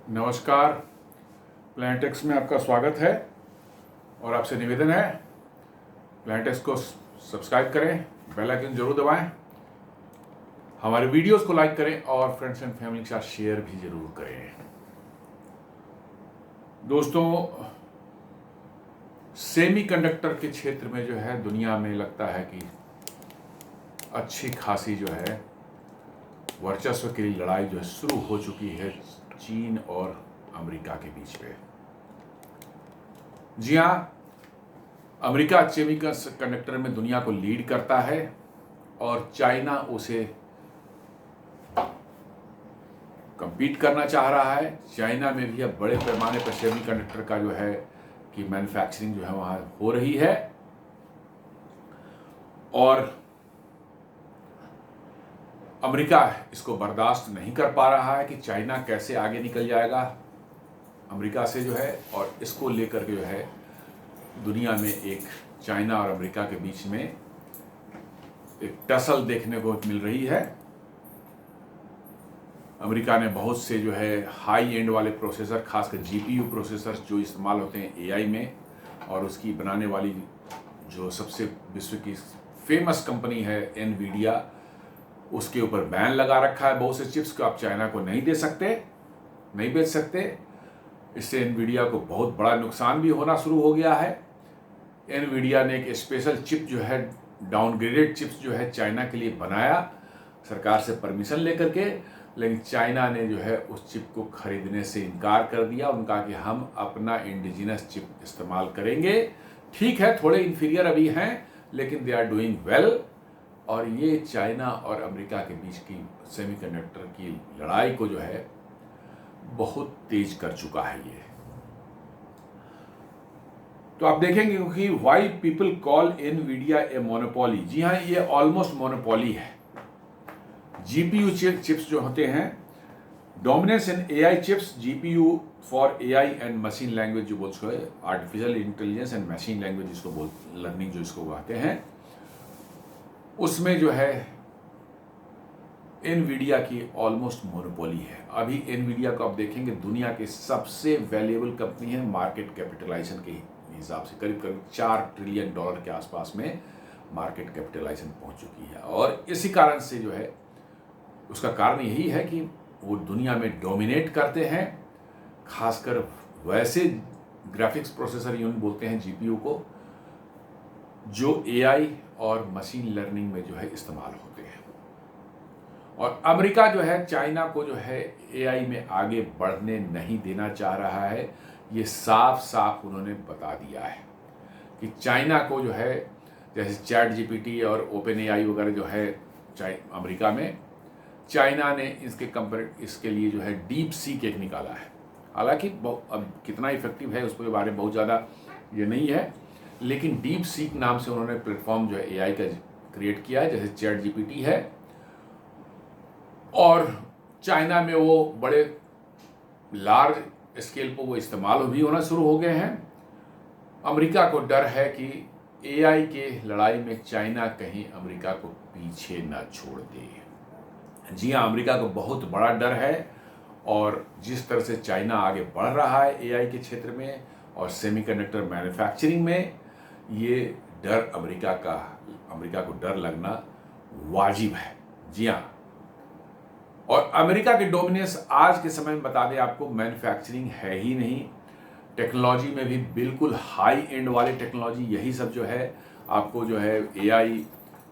नमस्कार। प्लानिटेक्स में आपका स्वागत है और आपसे निवेदन है प्लानिटेक्स को सब्सक्राइब करें, बेल आइकन जरूर दबाएं, हमारे वीडियोस को लाइक करें और फ्रेंड्स एंड फैमिली के साथ शेयर भी जरूर करें। दोस्तों, सेमीकंडक्टर के क्षेत्र में जो है दुनिया में लगता है कि अच्छी खासी जो है वर्चस्व के लिए लड़ाई जो है शुरू हो चुकी है चीन और अमेरिका के बीच में। जी हाँ, अमेरिका सेमीकंडक्टर में दुनिया को लीड करता है और चाइना उसे compete करना चाह रहा है। चाइना में भी अब बड़े पैमाने पर सेमीकंडक्टर का जो है कि मैन्युफैक्चरिंग जो है वहां हो रही है और अमेरिका इसको बर्दाश्त नहीं कर पा रहा है कि चाइना कैसे आगे निकल जाएगा अमेरिका से जो है, और इसको लेकर के जो है दुनिया में एक चाइना और अमेरिका के बीच में एक टसल देखने को मिल रही है। अमेरिका ने बहुत से जो है हाई एंड वाले प्रोसेसर, खासकर जीपीयू प्रोसेसर जो इस्तेमाल होते हैं एआई में, और उसकी बनाने वाली जो सबसे विश्व की फेमस कंपनी है एनवीडिया, उसके ऊपर बैन लगा रखा है। बहुत से चिप्स को आप चाइना को नहीं दे सकते, नहीं बेच सकते। इससे एनवीडिया को बहुत बड़ा नुकसान भी होना शुरू हो गया है। एनवीडिया ने एक स्पेशल चिप जो है, डाउनग्रेडेड चिप्स जो है चाइना के लिए बनाया सरकार से परमिशन लेकर के, लेकिन चाइना ने जो है उस चिप को खरीदने से इनकार कर दिया। उनका कि हम अपना इंडिजिनस चिप इस्तेमाल करेंगे। ठीक है, थोड़े इन्फीरियर अभी हैं लेकिन दे आर डूइंग वेल। और ये चाइना और अमेरिका के बीच की सेमीकंडक्टर की लड़ाई को जो है बहुत तेज कर चुका है ये। तो आप देखेंगे कि why people call Nvidia a monopoly. जी हाँ, ये ऑलमोस्ट मोनोपोली है। जीपीयू चिप्स जो होते हैं, dominance in AI chips, GPU for AI and machine language जो बोलते हैं, artificial intelligence and machine language जिसको लर्निंग जो इसको कहते हैं, उसमें जो है एनवीडिया की ऑलमोस्ट मोनोपोली है। अभी एनवीडिया को आप देखेंगे दुनिया के सबसे वैल्यूएबल कंपनी है, मार्केट कैपिटलाइजेशन के हिसाब से करीब करीब $4 ट्रिलियन के आसपास में मार्केट कैपिटलाइजेशन पहुंच चुकी है। और इसी कारण से जो है, उसका कारण यही है कि वो दुनिया में डोमिनेट करते हैं, खासकर वैसे ग्राफिक्स प्रोसेसर यूनिट बोलते हैं जीपीयू को, जो एआई और मशीन लर्निंग में जो है इस्तेमाल होते हैं। और अमेरिका जो है चाइना को जो है एआई में आगे बढ़ने नहीं देना चाह रहा है। ये साफ साफ उन्होंने बता दिया है कि चाइना को जो है, जैसे चैट जीपीटी और ओपन एआई वगैरह जो है अमेरिका में, चाइना ने इसके लिए जो है डीप सीक एक निकाला है। हालांकि अब कितना इफेक्टिव है उसके बारे में बहुत ज़्यादा ये नहीं है, लेकिन डीप सीक नाम से उन्होंने प्लेटफॉर्म जो है एआई का क्रिएट किया है, जैसे चैट जीपीटी है। और चाइना में वो बड़े लार्ज स्केल पर वो इस्तेमाल भी होना शुरू हो गए हैं। अमेरिका को डर है कि एआई के लड़ाई में चाइना कहीं अमेरिका को पीछे न छोड़ दे। जी हाँ, अमेरिका को बहुत बड़ा डर है, और जिस तरह से चाइना आगे बढ़ रहा है एआई के क्षेत्र में और सेमीकंडक्टर मैन्युफैक्चरिंग में, ये डर अमेरिका को डर लगना वाजिब है। जी हाँ, और अमेरिका के डोमिनेंस आज के समय में बता दें आपको, मैन्युफैक्चरिंग है ही नहीं, टेक्नोलॉजी में भी बिल्कुल हाई एंड वाले टेक्नोलॉजी यही सब जो है आपको जो है एआई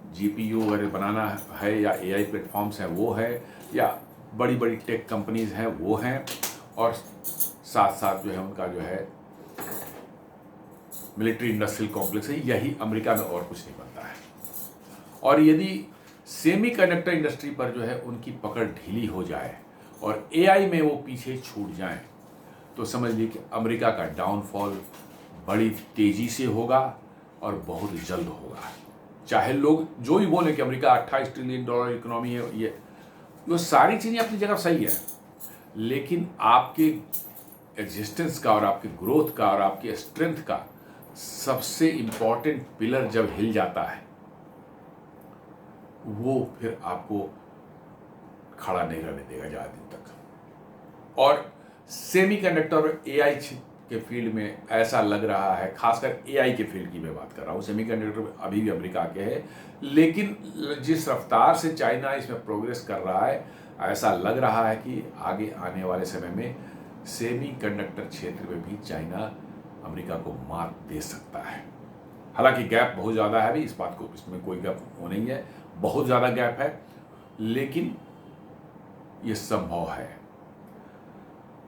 जीपीयू वगैरह बनाना है, या एआई प्लेटफॉर्म्स हैं वो है, या बड़ी बड़ी टेक कंपनीज हैं वो हैं, और साथ साथ जो है उनका जो है मिलिट्री इंडस्ट्रियल कॉम्प्लेक्स है। यही अमेरिका में और कुछ नहीं बनता है। और यदि सेमीकंडक्टर इंडस्ट्री पर जो है उनकी पकड़ ढीली हो जाए और एआई में वो पीछे छूट जाएं, तो समझ लीजिए कि अमेरिका का डाउनफॉल बड़ी तेजी से होगा और बहुत जल्द होगा। चाहे लोग जो भी बोले कि अमेरिका $28 ट्रिलियन इकोनॉमी है, ये सारी चीज़ें अपनी जगह सही है, लेकिन आपके एग्जिस्टेंस का और आपके ग्रोथ का और आपके स्ट्रेंथ का सबसे इम्पॉर्टेंट पिलर जब हिल जाता है, वो फिर आपको खड़ा नहीं रहने देगा ज़्यादा दिन तक। और सेमीकंडक्टर और एआई के फील्ड में ऐसा लग रहा है, खासकर एआई के फील्ड की मैं बात कर रहा हूँ। सेमीकंडक्टर अभी भी अमेरिका के है, लेकिन जिस रफ्तार से चाइना इसमें प्रोग्रेस कर रहा है, ऐसा लग रहा है कि आगे आने वाले समय में सेमीकंडक्टर क्षेत्र में भी चाइना अमेरिका को मात दे सकता है। हालांकि गैप बहुत ज़्यादा है, अभी इस बात को, इसमें कोई गैप वो नहीं है, बहुत ज़्यादा गैप है, लेकिन ये संभव है।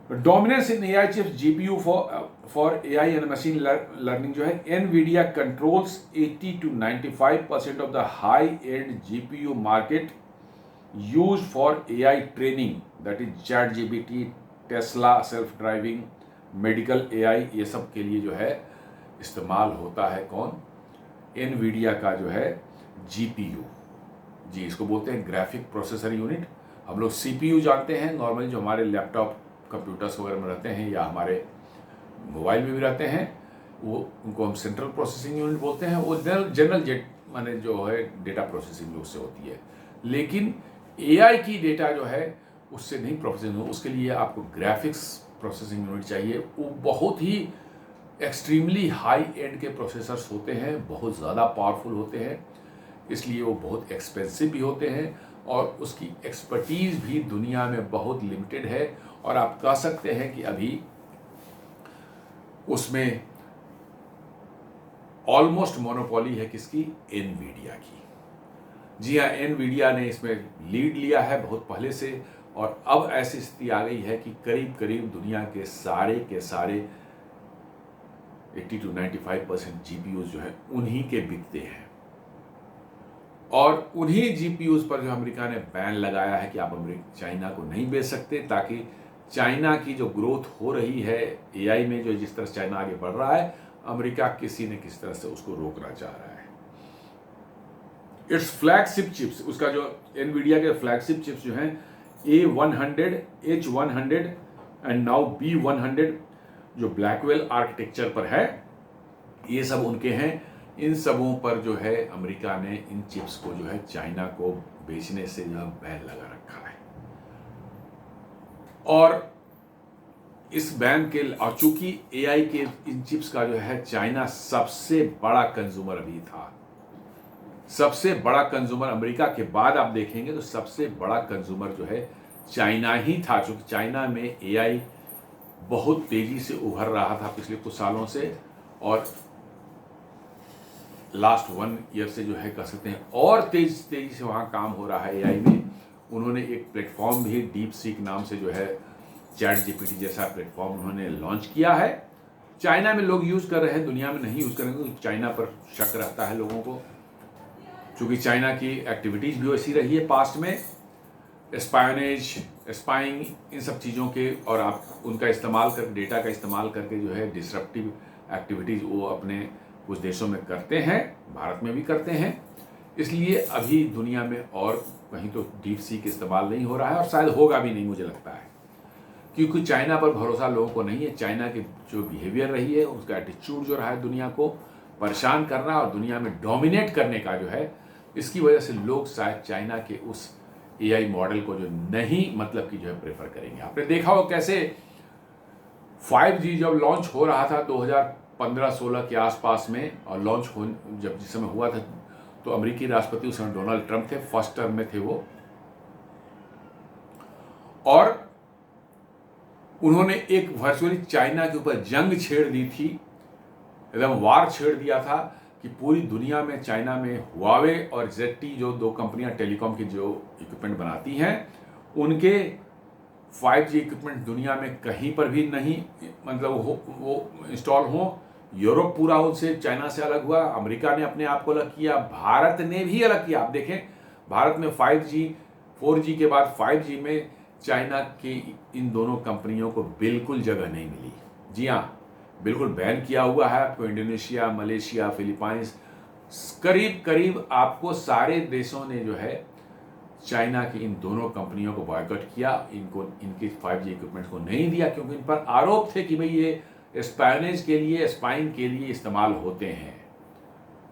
Dominance in AI chips, GPU for AI and machine learning जो है, Nvidia controls 80 to 95% of the high and GPU market use for AI training, that is chat GPT, Tesla self driving, medical AI, ये सब के लिए जो है इस्तेमाल होता है कौन, एनवीडिया का जो है जीपीयू। जी, इसको बोलते हैं ग्राफिक प्रोसेसर यूनिट। हम लोग सीपीयू जानते हैं, नॉर्मली जो हमारे लैपटॉप कंप्यूटर्स वगैरह में रहते हैं या हमारे मोबाइल में भी रहते हैं, वो उनको हम सेंट्रल प्रोसेसिंग यूनिट बोलते हैं। वो जनरल जेट माने जो है डेटा प्रोसेसिंग जो उससे होती है, लेकिन एआई की डेटा जो है उससे नहीं प्रोसेसिंग हो, उसके लिए आपको ग्राफिक्स प्रोसेसिंग यूनिट चाहिए। वो बहुत ही एक्सट्रीमली हाई एंड के प्रोसेसर्स होते हैं, बहुत ज़्यादा पावरफुल होते हैं, इसलिए वो बहुत एक्सपेंसिव भी होते हैं और उसकी एक्सपर्टीज़ भी दुनिया में बहुत लिमिटेड है। और आप कह सकते हैं कि अभी उसमें ऑलमोस्ट मोनोपोली है किसकी, एनवीडिया की। जी हाँ, एनवीडिया ने इसमें लीड लिया है बहुत पहले से, और अब ऐसी स्थिति आ गई है कि करीब करीब दुनिया के सारे 80 to 95% जीपीयूज जो है उन्हीं के बिकते हैं। और उन्हीं जीपीयूज पर जो अमेरिका ने बैन लगाया है कि आप चाइना को नहीं बेच सकते, ताकि चाइना की जो ग्रोथ हो रही है एआई में, जो जिस तरह से चाइना आगे बढ़ रहा है, अमेरिका किसी न किसी तरह से उसको रोकना चाह रहा है। इट्स फ्लैगशिप चिप्स, उसका जो एनवीडिया के फ्लैगशिप चिप्स जो हैं A100, H100 and now B100, जो ब्लैकवेल आर्किटेक्चर पर है, ये सब उनके हैं। इन सबों पर जो है अमेरिका ने इन चिप्स को जो है चाइना को बेचने से जो है बैन लगा रखा है। और इस बैन के, और चूंकि एआई के इन चिप्स का जो है चाइना सबसे बड़ा कंज्यूमर अभी था, सबसे बड़ा कंज्यूमर अमेरिका के बाद आप देखेंगे तो सबसे बड़ा कंज्यूमर जो है चाइना ही था, क्योंकि चाइना में एआई बहुत तेजी से उभर रहा था पिछले कुछ सालों से, और लास्ट 1 ईयर से जो है कह सकते हैं और तेजी से वहाँ काम हो रहा है एआई में। उन्होंने एक प्लेटफॉर्म भी डीप सीक नाम से जो है चैट जीपीटी जैसा प्लेटफॉर्म उन्होंने लॉन्च किया है। चाइना में लोग यूज़ कर रहे हैं, दुनिया में नहीं यूज़ करेंगे, क्योंकि चाइना पर शक रहता है लोगों को, क्योंकि चाइना की एक्टिविटीज़ भी वैसी रही है पास्ट में, स्पायोनेज, स्पाइंग, इन सब चीज़ों के, और आप उनका इस्तेमाल कर, डेटा का इस्तेमाल करके जो है डिसरप्टिव एक्टिविटीज़ वो अपने कुछ देशों में करते हैं, भारत में भी करते हैं। इसलिए अभी दुनिया में और कहीं तो डीप सीक इस्तेमाल नहीं हो रहा है, और शायद होगा भी नहीं, मुझे लगता है, क्योंकि चाइना पर भरोसा लोगों को नहीं है। चाइना की जो बिहेवियर रही है, उसका एटीट्यूड जो रहा है दुनिया को परेशान करना और दुनिया में डोमिनेट करने का जो है, इसकी वजह से लोग शायद चाइना के उस एआई मॉडल को जो नहीं मतलब कि जो है प्रेफर करेंगे। आपने देखा हो कैसे 5G जब लॉन्च हो रहा था 2015-16 के आसपास में, और लॉन्च हो जब जिस समय हुआ था तो अमेरिकी राष्ट्रपति उस समय डोनाल्ड ट्रंप थे, फर्स्ट टर्म में थे वो, और उन्होंने एक वर्चुअली चाइना के ऊपर जंग छेड़ दी थी, एकदम वार छेड़ दिया था कि पूरी दुनिया में चाइना में हुआवे और ZTE जो 2 कंपनियां टेलीकॉम की जो इक्विपमेंट बनाती हैं, उनके 5G इक्विपमेंट दुनिया में कहीं पर भी नहीं मतलब वो इंस्टॉल हो। यूरोप पूरा उनसे, चाइना से अलग हुआ, अमेरिका ने अपने आप को अलग किया, भारत ने भी अलग किया। आप देखें भारत में 5G 4G के बाद 5G में चाइना की इन दोनों कंपनियों को बिल्कुल जगह नहीं मिली। जी हाँ, बिल्कुल बैन किया हुआ है आपको। इंडोनेशिया, मलेशिया, फिलीपाइंस, करीब करीब आपको सारे देशों ने जो है चाइना की इन दोनों कंपनियों को बॉयकॉट किया, इनको इनकी 5G इक्विपमेंट्स को नहीं दिया, क्योंकि इन पर आरोप थे कि भाई ये स्पायोनेज के लिए, स्पाइंग के लिए इस्तेमाल होते हैं,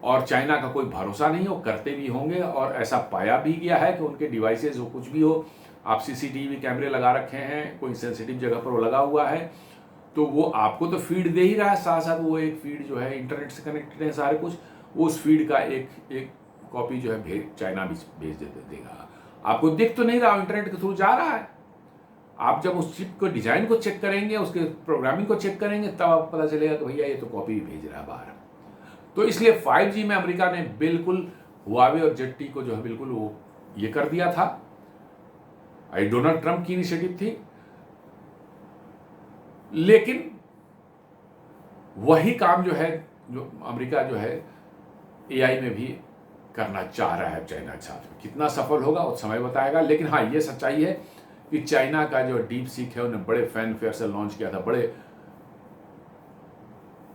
और चाइना का कोई भरोसा नहीं, वो करते भी होंगे, और ऐसा पाया भी गया है कि उनके डिवाइसेज हो कुछ भी हो आप सीसीटीवी कैमरे लगा रखे हैं, कोई सेंसिटिव जगह पर वो लगा हुआ है, तो वो आपको तो फीड दे ही रहा है, साथ साथ वो एक फीड जो है इंटरनेट से कनेक्टेड है सारे कुछ, उस फीड का एक कॉपी जो है चाइना भी भेज देगा। आपको दिख तो नहीं रहा, इंटरनेट के थ्रू जा रहा है। आप जब उस चिप को डिजाइन को चेक करेंगे, उसके प्रोग्रामिंग को चेक करेंगे, तब आपको पता चलेगा कि भैया ये तो कॉपी भेज रहा है बाहर। तो इसलिए 5G में अमेरिका ने बिल्कुल हुआवे और ZTE को जो है बिल्कुल वो ये कर दिया था। डोनाल्ड ट्रंप की इनिशिएटिव थी, लेकिन वही काम जो है जो अमेरिका जो है AI में भी करना चाह रहा है चाइना के साथ में। कितना सफल होगा वो समय बताएगा, लेकिन हाँ ये सच्चाई है कि चाइना का जो डीप सीक है उन्हें बड़े फैनफेयर से लॉन्च किया था, बड़े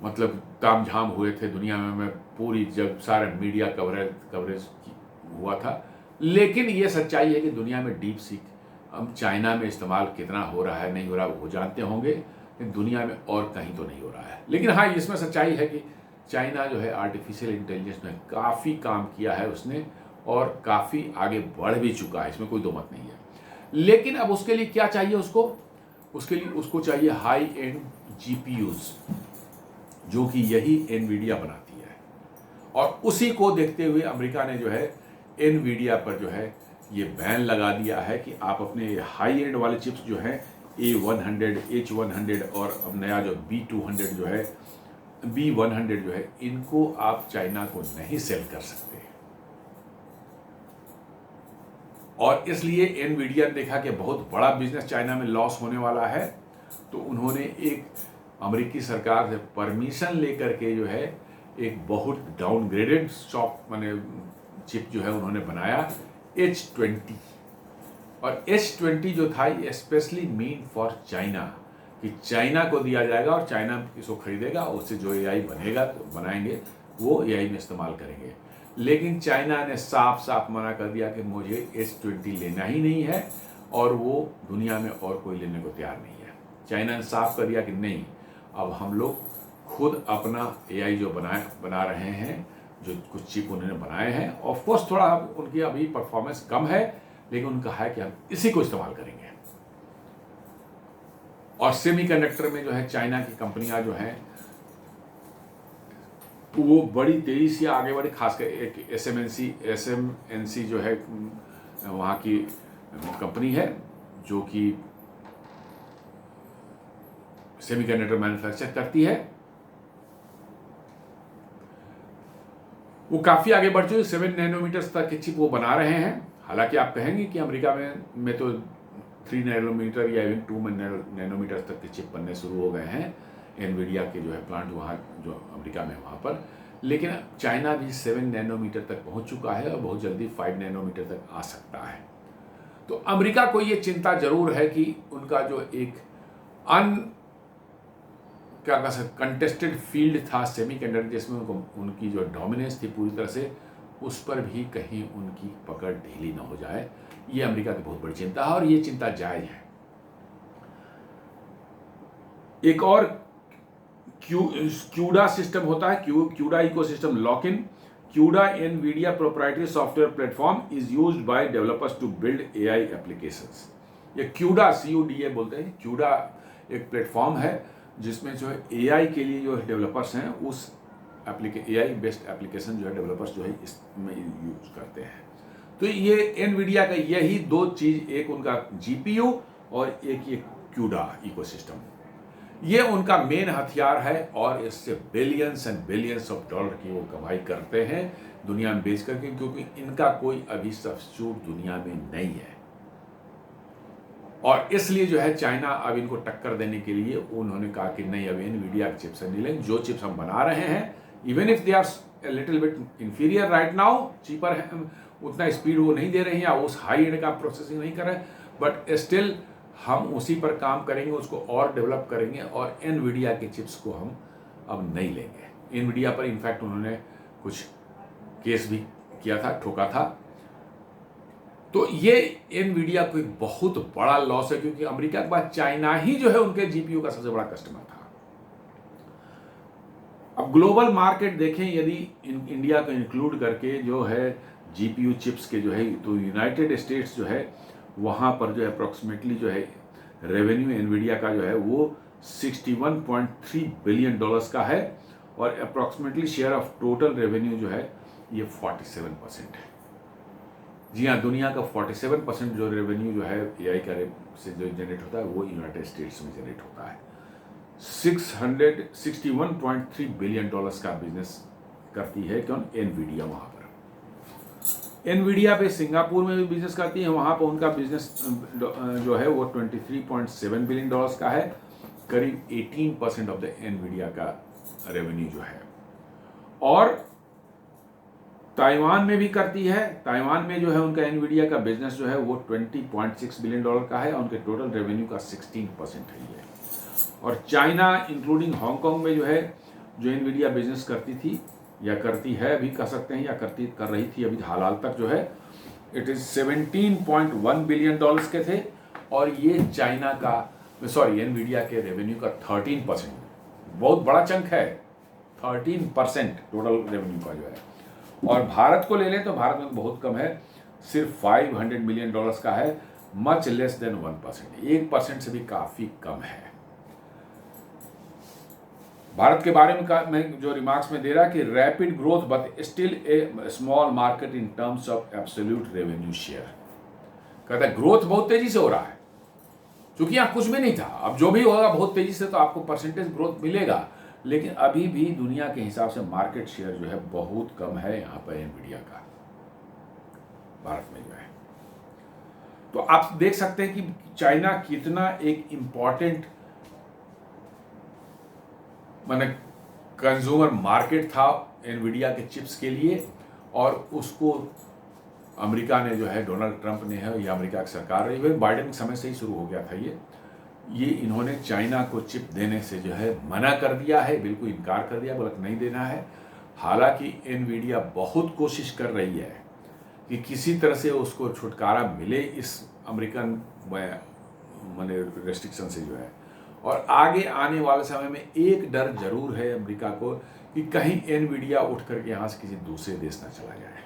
मतलब तामझाम हुए थे दुनिया में पूरी जब सारे मीडिया कवरेज हुआ था। लेकिन ये सच्चाई है कि दुनिया में डीप सीक अब चाइना में इस्तेमाल कितना हो रहा है नहीं हो रहा वो जानते होंगे, लेकिन दुनिया में और कहीं तो नहीं हो रहा है। लेकिन हाँ इसमें सच्चाई है कि चाइना जो है आर्टिफिशियल इंटेलिजेंस में काफ़ी काम किया है उसने, और काफ़ी आगे बढ़ भी चुका है, इसमें कोई दो मत नहीं है। लेकिन अब उसके लिए क्या चाहिए उसके लिए उसको चाहिए हाई एंड GPUs, जो कि यही एनवीडिया बनाती है। और उसी को देखते हुए अमेरिका ने जो है एनवीडिया पर जो है ये बैन लगा दिया है कि आप अपने हाई एंड वाले चिप्स जो हैं A100, H100 और अब नया जो B200 जो है B100 जो है, इनको आप चाइना को नहीं सेल कर सकते। और इसलिए एनवीडिया ने देखा कि बहुत बड़ा बिजनेस चाइना में लॉस होने वाला है, तो उन्होंने एक अमेरिकी सरकार से परमिशन लेकर के जो है एक बहुत डाउनग्रेडेड माने चिप जो है उन्होंने बनाया H20। और H20 जो था ये स्पेशली मीन फॉर चाइना, कि चाइना को दिया जाएगा और चाइना इसको खरीदेगा, उससे जो AI बनेगा तो बनाएंगे वो AI में इस्तेमाल करेंगे। लेकिन चाइना ने साफ साफ मना कर दिया कि मुझे H20 लेना ही नहीं है, और वो दुनिया में और कोई लेने को तैयार नहीं है। चाइना ने साफ कर दिया कि नहीं, अब हम लोग खुद अपना AI जो बना रहे हैं, जो कुछ चिप उन्होंने बनाए हैं। ऑफ कोर्स थोड़ा उनकी अभी परफॉर्मेंस कम है, लेकिन उनका है कि हम इसी को इस्तेमाल करेंगे। और सेमीकंडक्टर में जो है चाइना की कंपनियां जो हैं वो बड़ी तेजी से आगे बढ़ी, खासकर एक SMNC जो है वहाँ की कंपनी है जो कि सेमीकंडक्टर मैन्युफैक्चर करती है। वो काफ़ी आगे बढ़ चुके, 7 नैनोमीटर तक की चिप वो बना रहे हैं। हालांकि आप कहेंगे कि अमेरिका में तो 3 नैनोमीटर या इवन 2 नैनोमीटर तक के चिप बनने शुरू हो गए हैं, एनवीडिया के जो है प्लांट वहाँ जो अमेरिका में वहाँ पर। लेकिन चाइना भी 7 नैनोमीटर तक पहुँच चुका है और बहुत जल्दी 5 नैनोमीटर तक आ सकता है। तो अमेरिका को ये चिंता जरूर है कि उनका जो एक क्या कह सकते कंटेस्टेड फील्ड था सेमीकंडक्टर, जिसमें उनकी जो डोमिनेंस थी पूरी तरह से, उस पर भी कहीं उनकी पकड़ ढीली ना हो जाए। ये अमेरिका की बहुत बड़ी चिंता है और ये चिंता जायज है। एक और क्यूडा सिस्टम होता है, CUDA ecosystem lock in. CUDA Nvidia proprietary software platform is used by developers to build AI applications. ये क्यूडा CUDA बोलते हैं। क्यूडा एक प्लेटफॉर्म है जिसमें जो है AI के लिए जो डेवलपर्स हैं उस AI बेस्ड एप्लीकेशन जो है डेवलपर्स जो है इसमें यूज करते हैं। तो ये एनवीडिया का यही दो चीज, एक उनका GPU और एक ये क्यूडा इकोसिस्टम, ये उनका मेन हथियार है। और इससे billions and billions of dollar की वो कमाई करते हैं दुनिया में बेच करके, क्योंकि इनका कोई अभी सब्स्टिट्यूट दुनिया में नहीं है। और इसलिए जो है चाइना अब इनको टक्कर देने के लिए उन्होंने कहा कि नहीं, अब एनवीडिया के चिप्स नहीं लेंगे। जो चिप्स हम बना रहे हैं, even if they are little bit inferior right now, cheaper है, उतना स्पीड वो नहीं दे रहे हैं या उस हाई एंड का प्रोसेसिंग नहीं कर रहे हैं, बट स्टिल हम उसी पर काम करेंगे, उसको और डेवलप करेंगे और एनवीडिया के चिप्स को हम अब नहीं लेंगे। एनवीडिया पर इनफैक्ट उन्होंने कुछ केस भी किया था, ठोका था। तो ये एनवीडिया को एक बहुत बड़ा लॉस है, क्योंकि अमेरिका के बाद चाइना ही जो है उनके GPU का सबसे बड़ा कस्टमर था। अब ग्लोबल मार्केट देखें, यदि इंडिया को इंक्लूड करके जो है GPU चिप्स के जो है, तो यूनाइटेड स्टेट्स जो है वहाँ पर जो है अप्रॉक्सीमेटली जो है रेवेन्यू एनवीडिया का जो है वो 61.3 बिलियन डॉलर्स का है और approximately share of total revenue जो है ये 47% है। जी हाँ, दुनिया का 47% जो रेवेन्यू जो है एआई का से जो जनरेट होता है वो यूनाइटेड स्टेट्स में जनरेट होता है। 661.3 बिलियन डॉलर्स का बिजनेस करती है कौन? एनवीडिया। वहाँ पर एनवीडिया पे सिंगापुर में भी बिजनेस करती है, वहाँ पर उनका बिजनेस जो है वो 23.7 बिलियन डॉलर्स का है, करीब 18% ऑफ द एनवीडिया का रेवेन्यू जो है। और ताइवान में भी करती है, ताइवान में जो है उनका एनवीडिया का बिजनेस जो है वो 20.6 बिलियन डॉलर का है और उनके टोटल रेवेन्यू का 16% है ये। और चाइना इंक्लूडिंग हांगकांग में जो है जो एनवीडिया बिजनेस करती थी या करती है, अभी कह सकते हैं, या कर रही थी अभी हाल तक जो है, इट इज 17.1 बिलियन डॉलर्स के थे और ये चाइना का एनवीडिया के रेवेन्यू का 13%, बहुत बड़ा चंक है, 13% टोटल रेवेन्यू का जो है। और भारत को ले लें तो भारत में बहुत कम है, सिर्फ 500 मिलियन डॉलर्स का है, मच लेस देन 1%, 1% से भी काफ़ी कम है। भारत के बारे में मैं जो रिमार्क्स में दे रहा है कि rapid growth but still a small market in terms of absolute revenue share. कहता है ग्रोथ बहुत तेजी से हो रहा है, क्योंकि यहाँ कुछ भी नहीं था, अब जो भी होगा बहुत तेजी से तो आपको परसेंटेज ग्रोथ मिलेगा, लेकिन अभी भी दुनिया के हिसाब से मार्केट शेयर जो है बहुत कम है यहाँ पर एनवीडिया का, भारत में जो है। तो आप देख सकते हैं कि चाइना कितना एक इंपॉर्टेंट माने कंज्यूमर मार्केट था एनवीडिया के चिप्स के लिए, और उसको अमेरिका ने जो है, डोनाल्ड ट्रंप ने है या अमेरिका की सरकार रही है, बाइडेन के समय से ही शुरू हो गया था ये इन्होंने चाइना को चिप देने से जो है मना कर दिया है, बिल्कुल इनकार कर दिया, बोला नहीं देना है। हालांकि एनवीडिया बहुत कोशिश कर रही है कि किसी तरह से उसको छुटकारा मिले इस अमेरिकन माने रेस्ट्रिक्शन से जो है। और आगे आने वाले समय में एक डर जरूर है अमेरिका को कि कहीं एनवीडिया उठ करके यहाँ से किसी दूसरे देश न चला जाए।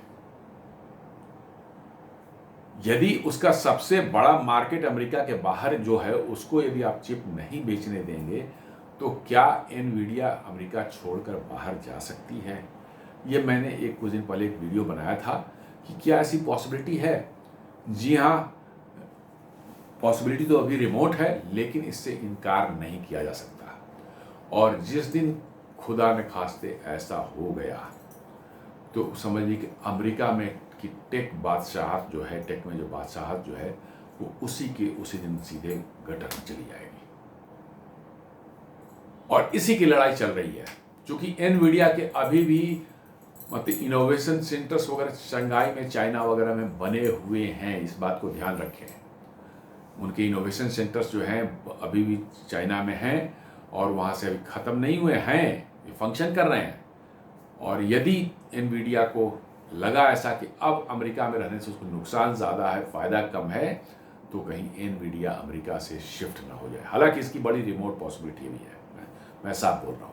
यदि उसका सबसे बड़ा मार्केट अमेरिका के बाहर जो है उसको यदि आप चिप नहीं बेचने देंगे तो क्या एनवीडिया अमेरिका छोड़कर बाहर जा सकती है? ये मैंने कुछ दिन पहले एक वीडियो बनाया था कि क्या ऐसी पॉसिबिलिटी है। जी हाँ, पॉसिबिलिटी तो अभी रिमोट है, लेकिन इससे इनकार नहीं किया जा सकता। और जिस दिन खुदा न खास्ते ऐसा हो गया तो समझिए कि अमेरिका में कि टेक बादशाहत जो है, टेक में जो बादशाहत जो है वो उसी दिन सीधे गटर में चली जाएगी। और इसी की लड़ाई चल रही है, क्योंकि एनवीडिया के अभी भी मतलब इनोवेशन सेंटर्स वगैरह शंघाई में, चाइना वगैरह में बने हुए हैं, इस बात को ध्यान रखें। उनके इनोवेशन सेंटर्स जो हैं अभी भी चाइना में हैं और वहाँ से अभी ख़त्म नहीं हुए हैं, ये फंक्शन कर रहे हैं। और यदि एनवीडिया को लगा ऐसा कि अब अमेरिका में रहने से उसको नुकसान ज़्यादा है, फ़ायदा कम है, तो कहीं एनवीडिया अमेरिका से शिफ्ट ना हो जाए। हालांकि इसकी बड़ी रिमोट पॉसिबिलिटी भी है, मैं साफ बोल रहा हूँ।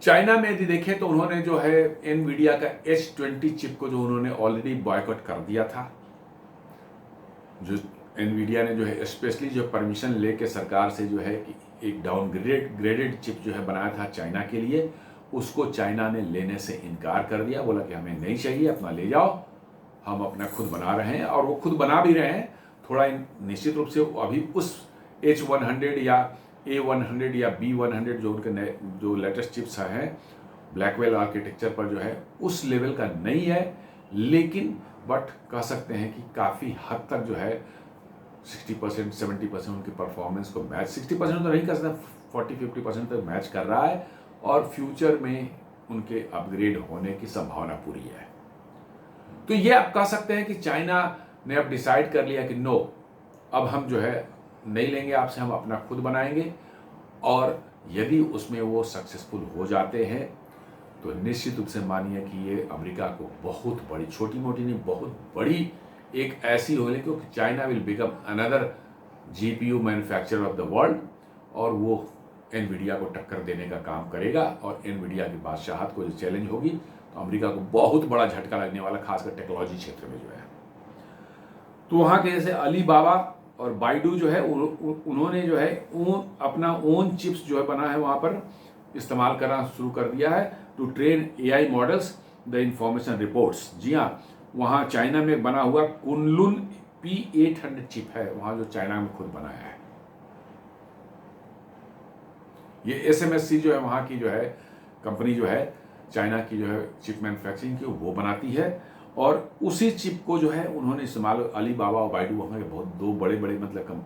चाइना में यदि देखें तो उन्होंने जो है एनवीडिया का H20 चिप को जो उन्होंने ऑलरेडी बॉयकॉट कर दिया था। जो एनवीडिया ने जो है स्पेशली जो परमिशन लेके सरकार से जो है कि एक ग्रेडेड चिप जो है बनाया था चाइना के लिए, उसको चाइना ने लेने से इनकार कर दिया, बोला कि हमें नहीं चाहिए, अपना ले जाओ, हम अपना खुद बना रहे हैं। और वो खुद बना भी रहे हैं, थोड़ा निश्चित रूप से अभी उस H100 या A100 या B100 जो उनके नए जो लेटेस्ट चिप्स हैं ब्लैकवेल आर्किटेक्चर पर जो है उस लेवल का नहीं है, लेकिन बट कह सकते हैं कि काफ़ी हद तक जो है 60% 70% उनकी परफॉर्मेंस को मैच, 60% तो नहीं कर सकता, 40-50% तक मैच कर रहा है और फ्यूचर में उनके अपग्रेड होने की संभावना पूरी है। तो ये आप कह सकते हैं कि चाइना ने अब डिसाइड कर लिया कि नो, अब हम जो है नहीं लेंगे आपसे, हम अपना खुद बनाएंगे। और यदि उसमें वो सक्सेसफुल हो जाते हैं तो निश्चित रूप से मानिए कि ये अमेरिका को बहुत बड़ी, छोटी मोटी नहीं, बहुत बड़ी एक ऐसी होने, क्योंकि China will become another GPU manufacturer of the world, और वो एनवीडिया को टक्कर देने का काम करेगा और एनवीडिया की बादशाहत को जो चैलेंज होगी तो अमेरिका को बहुत बड़ा झटका लगने वाला, खासकर टेक्नोलॉजी क्षेत्र में जो है। तो वहाँ के जैसे अलीबाबा और बाइडू जो है उन्होंने जो है अपना ओन चिप्स जो है बना है वहाँ पर इस्तेमाल करना शुरू कर दिया है to train AI models the information reports. जी हाँ, वहाँ चाइना में बना हुआ कुनलुन P800 चिप है, वहाँ जो चाइना में खुद बनाया है। ये SMSC जो है वहाँ की जो है कंपनी जो है चाइना की जो है चिप मैन्युफैक्चरिंग की वो बनाती है, और उसी चिप को जो है उन्होंने इस्तेमाल अलीबाबा और बाइडू वहाँ के बहुत दो बड़े बड़े मतलब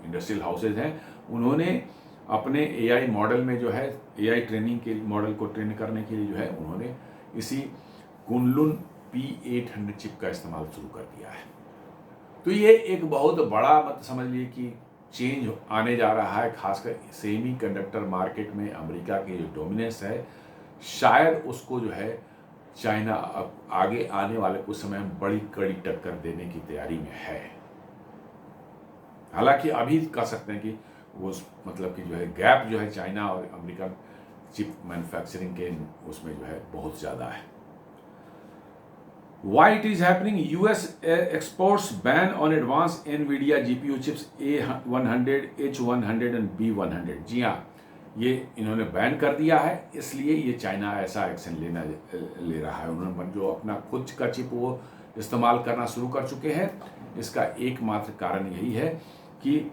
इंडस्ट्रियल हाउसेज हैं, उन्होंने अपने एआई मॉडल में जो है एआई ट्रेनिंग के मॉडल को ट्रेन करने के लिए जो है उन्होंने इसी कुनलुन P800 चिप का इस्तेमाल शुरू कर दिया है। तो ये एक बहुत बड़ा मत समझ लिए कि चेंज आने जा रहा है, खासकर सेमी कंडक्टर मार्केट में अमेरिका की जो डोमिनेंस है, शायद उसको जो है चाइना अब आगे आने वाले कुछ समय में बड़ी कड़ी टक्कर देने की तैयारी में है। हालांकि अभी कह सकते हैं कि वो मतलब कि जो है गैप जो है चाइना और अमेरिका चिप मैन्युफैक्चरिंग के उसमें जो है बहुत ज़्यादा है। Why it is happening? US exports ban on advanced NVIDIA GPU chips A100, H100 and B100। जी हाँ, ये इन्होंने बैन कर दिया है, इसलिए ये चाइना ऐसा एक्शन ले रहा है। उन्होंने जो अपना खुद का चिप वो इस्तेमाल करना शुरू कर चुके हैं। इसका एकमात्र कारण यही है कि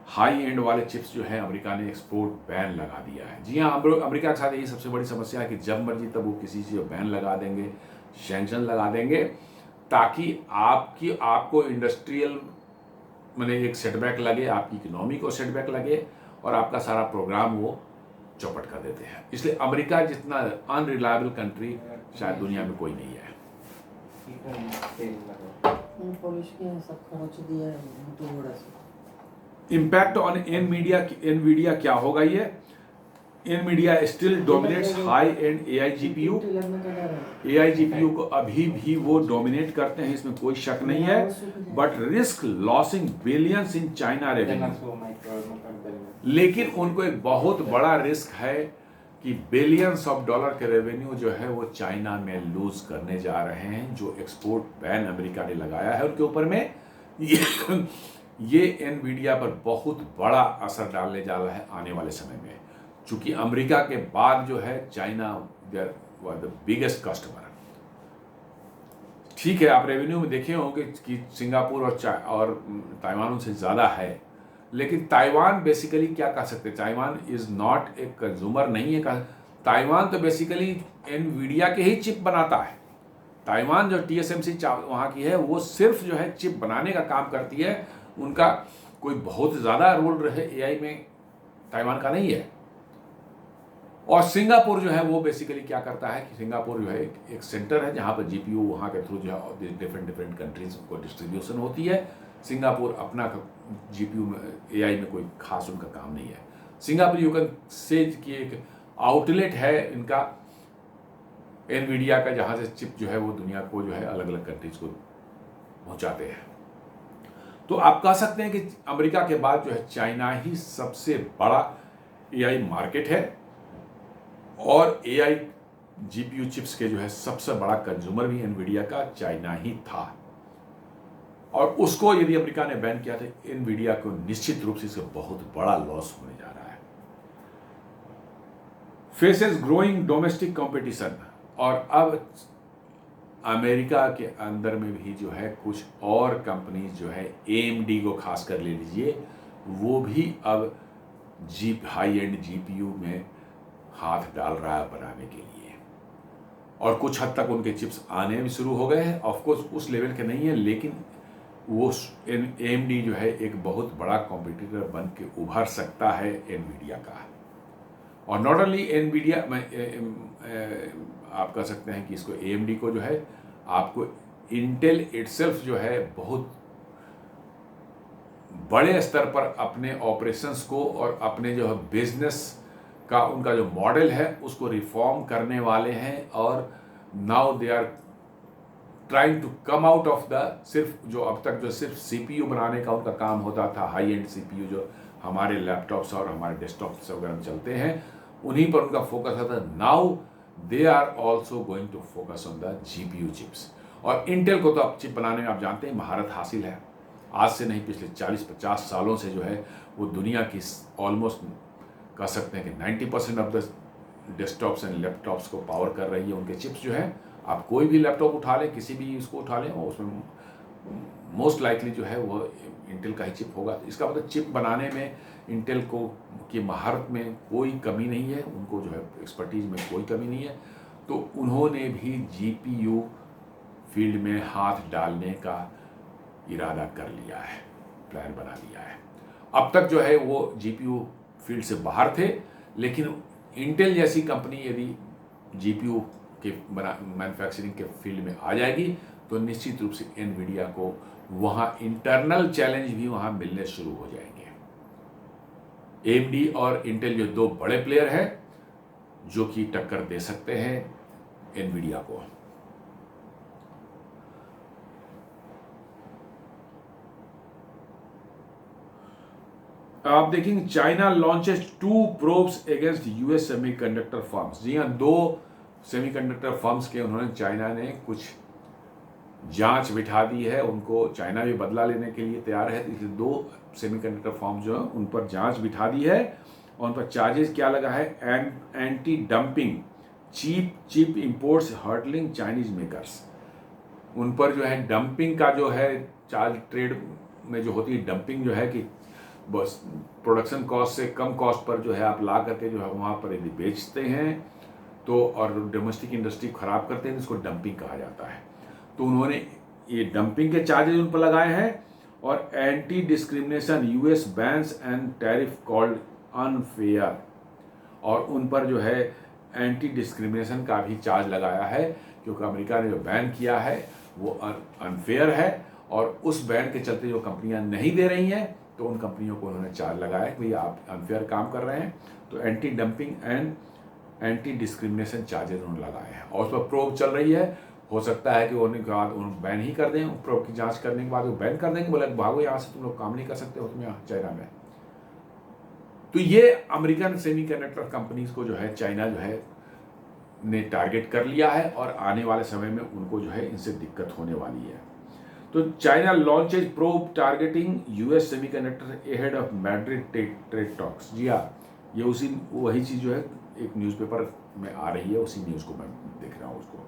हाई एंड वाले चिप्स जो है अमेरिका ने एक्सपोर्ट बैन लगा दिया है। जी हाँ, अमेरिका के साथ यही सबसे बड़ी समस्या है कि जब मर्जी तब वो किसी चीज़ पर बैन लगा देंगे, सैंक्शन लगा देंगे, ताकि आपको इंडस्ट्रियल मैंने एक सेटबैक लगे, आपकी इकोनॉमी को सेटबैक लगे और आपका सारा प्रोग्राम वो चौपट कर देते हैं। इसलिए अमेरिका जितना अनरिलायबल कंट्री शायद दुनिया में कोई नहीं है। इम्पैक्ट ऑन एनवीडिया क्या होगा? ये Nvidia still dominates high and AI GPU को अभी भी वो डोमिनेट करते हैं, इसमें कोई शक नहीं है, but risk losing billions in China revenue. लेकिन उनको एक बहुत बड़ा रिस्क है कि बिलियंस ऑफ डॉलर के रेवेन्यू जो है वो चाइना में लूज करने जा रहे हैं, जो एक्सपोर्ट बैन अमेरिका ने लगाया है उनके ऊपर में। ये एनवीडिया पर बहुत बड़ा असर डालने जा रहा है आने वाले समय में, चूंकि अमेरिका के बाद जो है China there were the biggest customer. ठीक है, आप रेवेन्यू में देखे होंगे कि सिंगापुर और ताइवान उनसे ज़्यादा है, लेकिन ताइवान बेसिकली क्या कह सकते हैं, Taiwan is not a consumer नहीं है। ताइवान तो बेसिकली एनवीडिया के ही चिप बनाता है। ताइवान जो TSMC वहाँ की है वो सिर्फ जो है चिप बनाने का काम करती है, उनका कोई बहुत ज़्यादा रोल रहे एआई में ताइवान का नहीं है। और सिंगापुर जो है वो बेसिकली क्या करता है कि सिंगापुर जो है एक सेंटर है जहाँ पर जीपीयू वहाँ के थ्रू जो है डिफरेंट कंट्रीज को डिस्ट्रीब्यूशन होती है। सिंगापुर अपना जीपीयू में एआई में कोई खास उनका काम नहीं है। सिंगापुर यू कैन से कि एक आउटलेट है इनका एनवीडिया का, जहाँ से चिप जो है वो दुनिया को जो है अलग अलग कंट्रीज को पहुँचाते हैं। तो आप कह सकते हैं कि अमेरिका के बाद जो है चाइना ही सबसे बड़ा एआई मार्केट है, और एआई जीपीयू चिप्स के जो है सबसे बड़ा कंज्यूमर भी एनवीडिया का चाइना ही था। और उसको यदि अमेरिका ने बैन किया तो एनवीडिया को निश्चित रूप से इससे बहुत बड़ा लॉस होने जा रहा है। फेसेस ग्रोइंग डोमेस्टिक कंपटीशन, और अब अमेरिका के अंदर में भी जो है कुछ और कंपनीज जो है AMD को खास कर ले लीजिए, वो भी अब हाई एंड जीपीयू में हाथ डाल रहा है बनाने के लिए, और कुछ हद तक उनके चिप्स आने भी शुरू हो गए हैं। ऑफकोर्स उस लेवल के नहीं है, लेकिन वो AMD जो है एक बहुत बड़ा कॉम्पिटिटर बन के उभर सकता है एनवीडिया का। और नॉट ओनली एनवीडिया में आप कह सकते हैं कि इसको AMD को जो है आपको इंटेल इटसेल्फ जो है बहुत बड़े स्तर पर अपने ऑपरेशंस को और अपने जो है बिजनेस का उनका जो मॉडल है उसको रिफॉर्म करने वाले हैं। और now they are trying to come out of the सिर्फ जो अब तक जो सिर्फ CPU बनाने का उनका काम होता था, हाई एंड CPU जो हमारे लैपटॉप्स और हमारे डेस्कटॉप्स वगैरह में चलते हैं, उन्हीं पर उनका फोकस आता है। Now they are also going to focus on the GPU chips. और इंटेल को तो अब चिप बनाने में आप जानते हैं महारत हासिल है, आज से नहीं पिछले 40-50 सालों से जो है वो दुनिया की ऑलमोस्ट कह सकते हैं कि 90% of the desktops and laptops को पावर कर रही है उनके चिप्स जो है। आप कोई भी लैपटॉप उठा लें, किसी भी उसको उठा लें, और उसमें मोस्ट लाइकली जो है वो इंटेल का ही चिप होगा। इसका मतलब चिप बनाने में इंटेल को की महारत में कोई कमी नहीं है, उनको जो है एक्सपर्टीज में कोई कमी नहीं है। तो उन्होंने भी GPU फील्ड में हाथ डालने का इरादा कर लिया है, प्लान बना लिया है। अब तक जो है वो GPU फील्ड से बाहर थे, लेकिन इंटेल जैसी कंपनी यदि GPU के मैन्युफैक्चरिंग के फील्ड में आ जाएगी तो निश्चित रूप से एनवीडिया को वहाँ इंटरनल चैलेंज भी वहाँ मिलने शुरू हो जाएंगे। AMD और इंटेल जो दो बड़े प्लेयर हैं जो कि टक्कर दे सकते हैं एनवीडिया को। आप देखेंगे China launches 2 probes against US semiconductor firms. जी हाँ, 2 सेमीकंडक्टर फर्म्स के उन्होंने चाइना ने कुछ जांच बिठा दी है, उनको चाइना भी बदला लेने के लिए तैयार है। इसलिए 2 सेमीकंडक्टर फर्म्स जो है उन पर जांच बिठा दी है और उन पर चार्जेस क्या लगा है, anti dumping cheap imports hurting Chinese makers. उन पर जो है डंपिंग का जो है चार्ज, ट्रेड में जो होती है डंपिंग जो है कि बस प्रोडक्शन कॉस्ट से कम कॉस्ट पर जो है आप ला करके जो है वहाँ पर यदि बेचते हैं तो, और डोमेस्टिक इंडस्ट्री खराब करते हैं, इसको डंपिंग कहा जाता है। तो उन्होंने ये डंपिंग के चार्जेस उन पर लगाए हैं। और anti discrimination US bans and tariff called unfair, और उन पर जो है एंटी डिस्क्रिमिनेशन का भी चार्ज लगाया है, क्योंकि अमेरिका ने जो बैन किया है वो अनफेयर है, और उस बैन के चलते जो कंपनियां नहीं दे रही हैं तो उन कंपनियों को उन्होंने चार्ज लगाया कि भाई आप अनफेयर काम कर रहे हैं, तो anti dumping and anti discrimination charges उन्होंने लगाए हैं। और उस पर प्रोब चल रही है, हो सकता है कि उन्होंने के बाद उन्होंने बैन ही कर दें, प्रोब की जांच करने के बाद वो बैन कर देंगे, बोले भागो यहाँ से, तुम लोग काम नहीं कर सकते हो तुम यहाँ चाइना में। तो ये अमेरिकन सेमीकंडक्टर कंपनीज को जो है चाइना जो है ने टारगेट कर लिया है, और आने वाले समय में उनको जो है इनसे दिक्कत होने वाली है। तो China launches probe targeting US semiconductor ahead of Madrid trade talks. जी हाँ, ये वही चीज़ जो है एक न्यूज़पेपर में आ रही है, उसी न्यूज़ को मैं देख रहा हूँ उसको,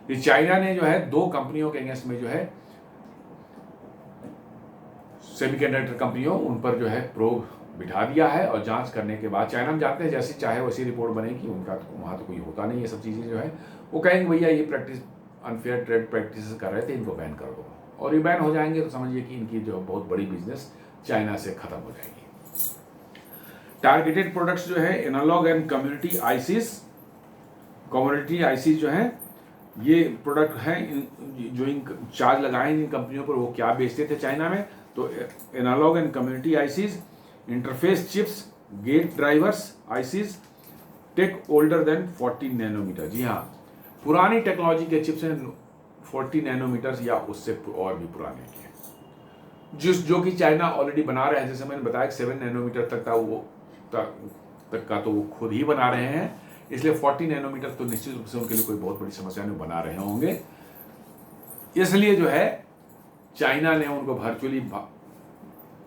कि चाइना ने जो है 2 कंपनियों के अगेंस्ट में जो है सेमीकंडक्टर कंपनियों उन पर जो है प्रोब बिठा दिया है, और जांच करने के बाद चाइना में जाते हैं जैसी चाहे वैसी रिपोर्ट बनेगी, उनका तो वहाँ तो कोई होता नहीं है सब चीज़ें जो है, वो कहेंगे भैया ये प्रैक्टिस अनफेयर ट्रेड प्रैक्टिस कर रहे थे, इनको बैन कर दो, और ये बैन हो जाएंगे तो समझिए कि इनकी जो बहुत बड़ी बिजनेस चाइना से खत्म हो जाएगी। टारगेटेड प्रोडक्ट्स जो है एनालॉग एंड कम्युनिटी आईसीज जो है ये प्रोडक्ट हैं जो इन चार्ज लगाए इन कंपनियों पर, वो क्या बेचते थे चाइना में। तो analog and community ICs, interface chips, gate drivers ICs, tech older than 40 nanometer. जी हाँ, पुरानी टेक्नोलॉजी के चिप्स हैं 40 नैनोमीटर या उससे और भी पुराने के, जो कि चाइना ऑलरेडी बना रहे हैं। जैसे मैंने बताया 7 नैनोमीटर तक का तक का तो वो खुद ही बना रहे हैं, इसलिए 40 नैनोमीटर तो निश्चित रूप से उनके लिए कोई बहुत बड़ी समस्या नहीं बना रहे होंगे। इसलिए जो है चाइना ने उनको वर्चुअली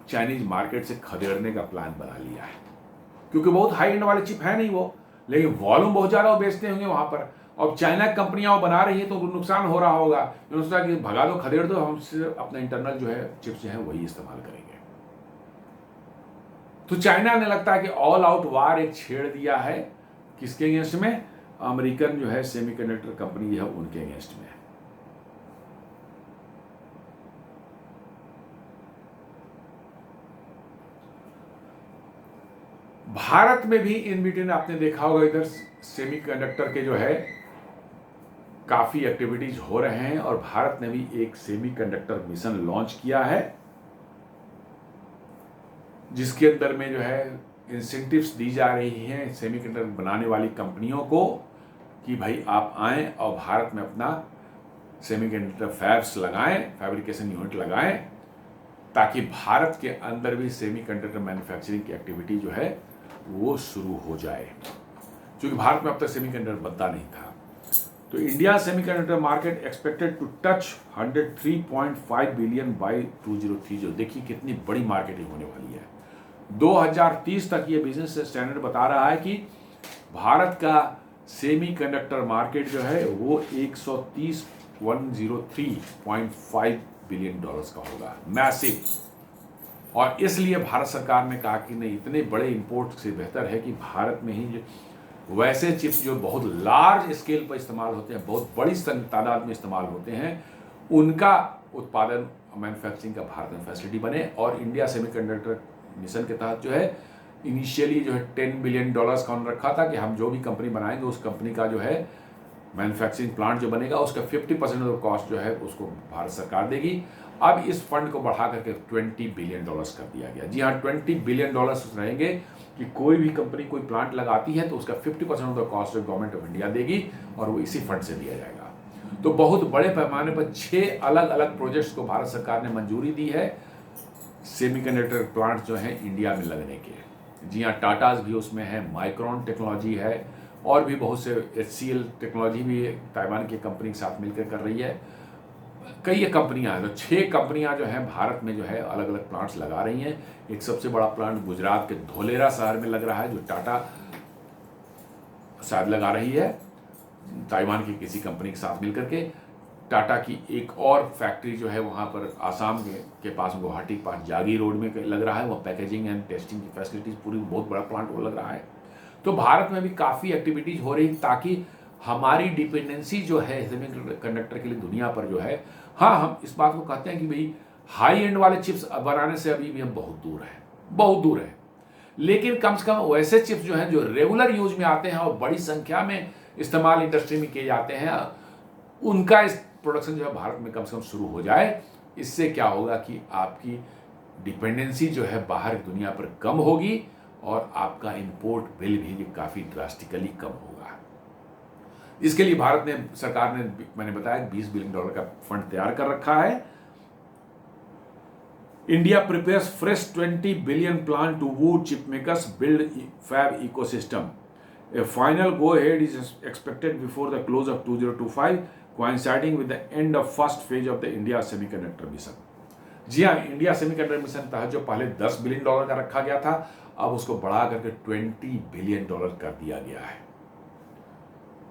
चाइनीज मार्केट से खदेड़ने का प्लान बना लिया है, क्योंकि बहुत हाई एंड वाले चिप है नहीं वो, लेकिन वॉल्यूम बहुत ज़्यादा वो बेचते होंगे वहाँ पर। अब चाइना की कंपनियां वो बना रही है तो नुकसान हो रहा होगा, उन्होंने सोचा कि भगा दो, खदेड़ दो, हम सिर्फ अपना इंटरनल जो है चिप्स जो है वही इस्तेमाल करेंगे। तो चाइना ने लगता है कि ऑल आउट वार एक छेड़ दिया है, किसके अगेंस्ट में, अमेरिकन जो है सेमीकंडक्टर कंपनी है उनके अगेंस्ट में। भारत में भी इन बिटवीन आपने देखा होगा इधर सेमीकंडक्टर के जो है काफी एक्टिविटीज हो रहे हैं, और भारत ने भी एक सेमीकंडक्टर मिशन लॉन्च किया है जिसके अंदर में जो है इंसेंटिव्स दी जा रही हैं सेमीकंडक्टर बनाने वाली कंपनियों को कि भाई आप आएं और भारत में अपना सेमीकंडक्टर फैब्स लगाएं, फैब्रिकेशन यूनिट लगाएं, ताकि भारत के अंदर भी सेमीकंडक्टर मैन्युफैक्चरिंग की एक्टिविटी जो है वो शुरू हो जाए, क्योंकि भारत में अब तक सेमीकंडक्टर बनता नहीं था। तो India semiconductor market expected to touch 103.5 billion by 2030। देखिए कितनी बड़ी मार्केटिंग होने वाली है। 2030 तक ये बिजनेस स्टैंडर्ड बता रहा है कि भारत का सेमीकंडक्टर मार्केट जो है वो 103.5 बिलियन डॉलर्स का होगा, मैसिव। और इसलिए भारत सरकार ने कहा कि नहीं, इतने बड़े इंपोर्ट से बेहतर है कि भारत में ही वैसे चिप्स जो बहुत लार्ज स्केल पर इस्तेमाल होते हैं, बहुत बड़ी तादाद में इस्तेमाल होते हैं, उनका उत्पादन मैन्युफैक्चरिंग का भारत में फैसिलिटी बने। और इंडिया सेमीकंडक्टर मिशन के तहत जो है इनिशियली जो है 10 बिलियन डॉलर्स का उन्होंने रखा था कि हम जो भी कंपनी बनाएंगे उस कंपनी का जो है मैन्युफैक्चरिंग प्लांट जो बनेगा उसका 50% ऑफ कॉस्ट जो है उसको भारत सरकार देगी। अब इस फंड को बढ़ा करके 20 बिलियन डॉलर्स कर दिया गया। जी हाँ, 20 बिलियन डॉलर्स रहेंगे कि कोई भी कंपनी कोई प्लांट लगाती है तो उसका 50% of the cost government of India देगी और वो इसी फंड से दिया जाएगा। तो बहुत बड़े पैमाने पर 6 अलग अलग प्रोजेक्ट्स को भारत सरकार ने मंजूरी दी है सेमीकंडक्टर प्लांट जो है इंडिया में लगने के। जी हाँ, टाटाज भी उसमें है, माइक्रोन टेक्नोलॉजी है और भी बहुत से HCL टेक्नोलॉजी भी ताइवान की कंपनी के साथ मिलकर कर रही है। कई कंपनियां हैं, तो 6 कंपनियां जो हैं भारत में जो है अलग अलग प्लांट्स लगा रही हैं। एक सबसे बड़ा प्लांट गुजरात के धोलेरा शहर में लग रहा है जो टाटा शायद लगा रही है ताइवान की किसी कंपनी के साथ मिलकर के। टाटा की एक और फैक्ट्री जो है वहाँ पर आसाम के पास, गुवाहाटी के पास जागी रोड में लग रहा है, वो पैकेजिंग एंड टेस्टिंग की फैसिलिटीज पूरी, बहुत बड़ा प्लांट वो लग रहा है। तो भारत में भी काफ़ी एक्टिविटीज़ हो रही ताकि हमारी डिपेंडेंसी जो है सेमीकंडक्टर के लिए दुनिया पर जो है, हाँ हम इस बात को कहते हैं कि भाई हाई एंड वाले चिप्स बनाने से अभी भी हम बहुत दूर हैं, बहुत दूर है, लेकिन कम से कम वैसे चिप्स जो हैं जो रेगुलर यूज में आते हैं और बड़ी संख्या में इस्तेमाल इंडस्ट्री में किए जाते हैं, उनका इस प्रोडक्शन जो है भारत में कम से कम शुरू हो जाए। इससे क्या होगा कि आपकी डिपेंडेंसी जो है बाहर दुनिया पर कम होगी और आपका इंपोर्ट बिल भी काफ़ी ड्रास्टिकली कम होगा। इसके लिए भारत ने, सरकार ने, मैंने बताया 20 बिलियन डॉलर का फंड तैयार कर रखा है। India prepares fresh 20 billion plan to woo chip makers build fab ecosystem. A final go-ahead is expected before the close of 2025, coinciding with the end of first phase of the India Semiconductor Mission. जी हाँ, India semiconductor mission तहत जो पहले 10 billion dollar का रखा गया था, अब उसको बढ़ा करके 20 बिलियन डॉलर कर दिया गया है।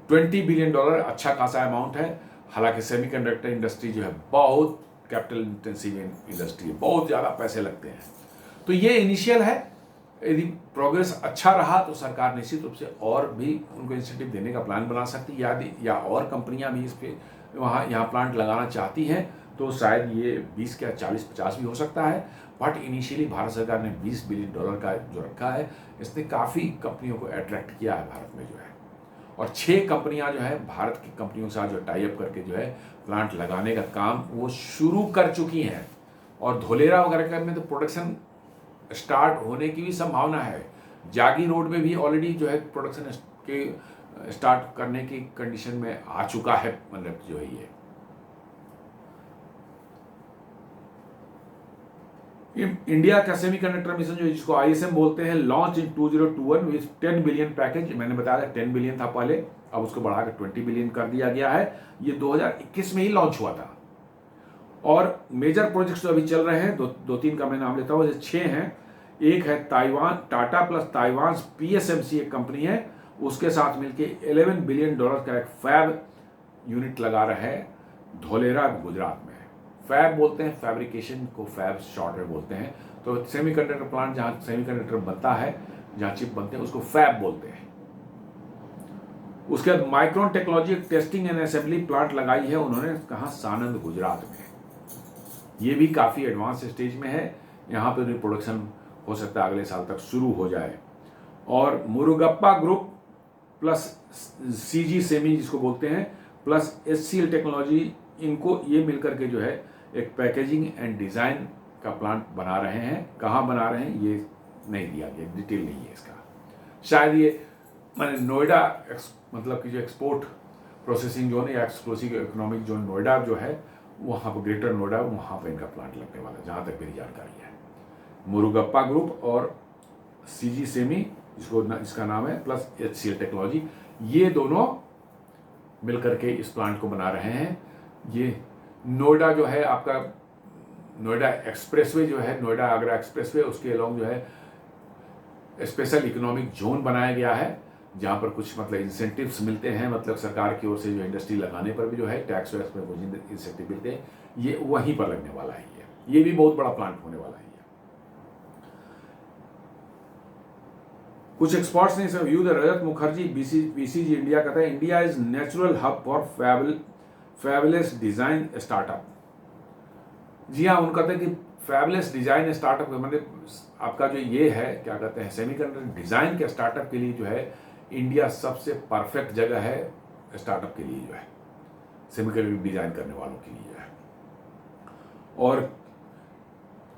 20 बिलियन डॉलर अच्छा खासा अमाउंट है। हालांकि सेमीकंडक्टर इंडस्ट्री जो है बहुत कैपिटल इंटेंसिव इंडस्ट्री है, बहुत ज़्यादा पैसे लगते हैं। तो ये इनिशियल है, यदि प्रोग्रेस अच्छा रहा तो सरकार निश्चित रूप से और भी उनको इंसेंटिव देने का प्लान बना सकती है, या और कंपनियां भी इस पे यहाँ प्लांट लगाना चाहती हैं तो शायद ये 20 या 40-50 भी हो सकता है। बट इनिशियली भारत सरकार ने 20 बिलियन डॉलर का जो रखा है, इसने काफ़ी कंपनियों को अट्रैक्ट किया है भारत में जो है। और 6 कंपनियां जो है भारत की कंपनियों के साथ जो टाई अप करके जो है प्लांट लगाने का काम वो शुरू कर चुकी हैं। और धोलेरा वगैरह में तो प्रोडक्शन स्टार्ट होने की भी संभावना है। जागी रोड में भी ऑलरेडी जो है प्रोडक्शन के स्टार्ट करने की कंडीशन में आ चुका है, मतलब जो है ये इंडिया का सेमीकंडक्टर मिशन जो जिसको ISM बोलते हैं, launch in 2021 with 10 billion package. मैंने बताया 10 बिलियन था पहले, अब उसको बढ़ाकर 20 बिलियन कर दिया गया है। ये 2021 में ही लॉन्च हुआ था। और मेजर प्रोजेक्ट्स जो अभी चल रहे हैं, दो तीन का मैं नाम लेता हूँ, 6 हैं। एक है Taiwan, Tata plus Taiwan PSMC एक कंपनी है, उसके साथ मिलके 11 बिलियन डॉलर का एक फैब यूनिट लगा रहे हैं धोलेरा गुजरात में। फैब बोलते हैं, फैब्रिकेशन को फैब शॉर्ट में बोलते हैं। तो सेमीकंडक्टर प्लांट जहाँ सेमीकंडक्टर बनता है, जहाँ चिप बनते हैं, उसको फैब बोलते हैं। उसके बाद micron technology testing and assembly plant लगाई है उन्होंने, कहाँ, सानंद गुजरात में। ये भी काफ़ी एडवांस स्टेज में है, यहाँ पे उनकी प्रोडक्शन हो सकता है अगले साल तक शुरू हो जाए। और Murugappa group plus CG semi जिसको बोलते हैं प्लस HCL टेक्नोलॉजी, इनको ये मिलकर के जो है एक पैकेजिंग एंड डिज़ाइन का प्लांट बना रहे हैं। कहाँ बना रहे हैं ये नहीं दिया गया, डिटेल नहीं है इसका। शायद ये मैंने नोएडा मतलब कि जो एक्सपोर्ट प्रोसेसिंग जोन या एक्सक्लूसिव इकोनॉमिक जोन नोएडा जो है वहाँ पर ग्रेटर नोएडा, वहाँ पर इनका प्लांट लगने वाला है, जहाँ तक मेरी जानकारी है। मुरुगप्पा ग्रुप और सीजी सेमी, जिसका नाम है, प्लस HCL टेक्नोलॉजी, ये दोनों मिलकर के इस प्लांट को बना रहे हैं। ये नोएडा जो है आपका, नोएडा एक्सप्रेसवे जो है, नोएडा आगरा एक्सप्रेसवे, उसके अलॉन्ग जो है स्पेशल इकोनॉमिक जोन बनाया गया है, जहाँ पर कुछ मतलब इंसेंटिव्स मिलते हैं, मतलब सरकार की ओर से जो इंडस्ट्री लगाने पर भी जो है टैक्स वैक्स में कुछ इंसेंटिव मिलते हैं, ये वहीं पर लगने वाला है। ये भी बहुत बड़ा प्लांट होने वाला है। कुछ एक्सपर्ट्स ने view the Rajat Mukherjee BCG India कहता है India is natural hub for fabulous design startup. जी हाँ, उनका कहते हैं कि फैबुलस डिजाइन स्टार्टअप मतलब आपका जो ये है क्या कहते हैं सेमीकंडक्टर डिजाइन के स्टार्टअप के लिए जो है इंडिया सबसे परफेक्ट जगह है स्टार्टअप के लिए, जो है सेमीकंडक्टर डिजाइन करने वालों के लिए है। और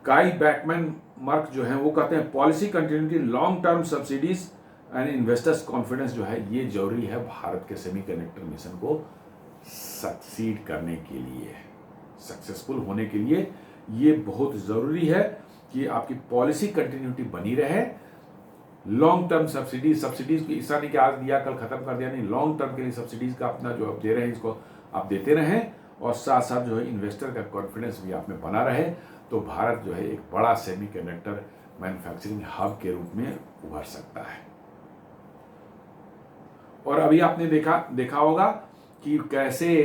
काई बैकमैन मार्क जो है वो कहते हैं policy continuity, long term subsidies and investors confidence जो है ये जरूरी है भारत के सेमीकंडक्टर मिशन को सक्सीड करने के लिए, सक्सेसफुल होने के लिए ये बहुत ज़रूरी है कि आपकी पॉलिसी कंटिन्यूटी बनी रहे। लॉन्ग टर्म सब्सिडीज की ऐसा नहीं कि आज दिया कल खत्म कर दिया, नहीं, लॉन्ग टर्म के लिए सब्सिडीज का अपना जो आप दे रहे हैं इसको आप देते रहें, और साथ साथ जो है इन्वेस्टर का कॉन्फिडेंस भी आप में बना रहे, तो भारत जो है एक बड़ा सेमीकंडक्टर मैन्युफैक्चरिंग हब के रूप में उभर सकता है। और अभी आपने देखा होगा कि कैसे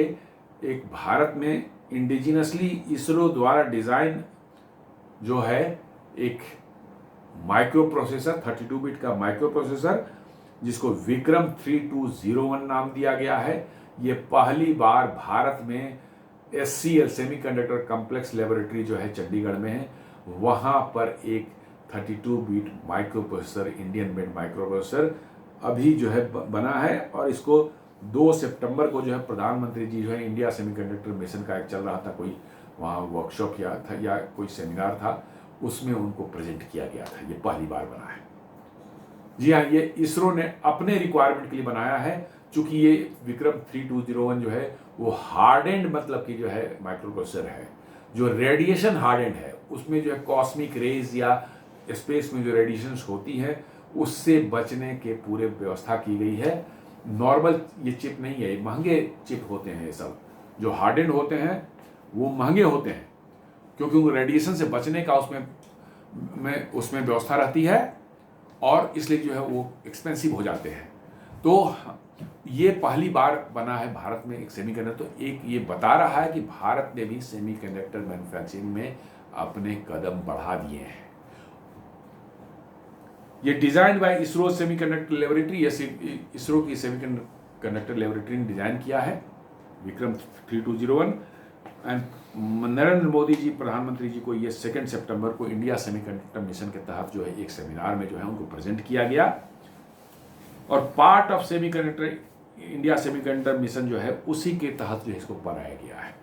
एक भारत में इंडिजिनसली इसरो द्वारा डिजाइन जो है एक माइक्रो प्रोसेसर, 32 बिट का माइक्रो प्रोसेसर, जिसको विक्रम 3201 नाम दिया गया है, ये पहली बार भारत में SCL सेमीकंडक्टर कॉम्प्लेक्स लेबोरेटरी जो है चंडीगढ़ में है, वहाँ पर एक 32 bit micro processor, Indian made micro processor अभी जो है बना है। और इसको 2 सितंबर को जो है प्रधानमंत्री जी जो है इंडिया सेमीकंडक्टर मिशन का एक चल रहा था, कोई वहाँ वर्कशॉप या कोई सेमिनार था, उसमें उनको प्रेजेंट किया गया था। ये पहली बार बना है। जी हाँ, ये इसरो ने अपने रिक्वायरमेंट के लिए बनाया है, चूंकि ये विक्रम 3201 जो है वो हार्डेंड मतलब कि जो है माइक्रो प्रोसेसर है, जो रेडिएशन हार्डेंड है, उसमें जो है कॉस्मिक रेज या स्पेस में जो रेडिएशंस होती हैं उससे बचने के पूरे व्यवस्था की गई है। नॉर्मल ये चिप नहीं है, ये महंगे चिप होते हैं, ये सब जो हार्डेंड होते हैं वो महंगे होते हैं, क्योंकि रेडिएशन से बचने का उसमें व्यवस्था रहती है, और इसलिए जो है वो एक्सपेंसिव हो जाते हैं। तो ये पहली बार बना है भारत में एक सेमीकंडक्टर, तो एक ये बता रहा है कि भारत ने भी सेमीकंडक्टर मैन्युफैक्चरिंग में अपने कदम बढ़ा दिए हैं। ये design by ISRO semiconductor laboratory, ISRO की सेमीकंडक्टर लेबोरेटरी ने डिजाइन किया है विक्रम 3201। एंड नरेंद्र मोदी जी प्रधानमंत्री जी को ये 2 सितंबर को इंडिया सेमीकंडक्टर मिशन के तहत जो है एक सेमिनार में जो है उनको प्रेजेंट किया गया, और part of semiconductor India semiconductor mission जो है उसी के तहत जो है इसको बनाया गया है।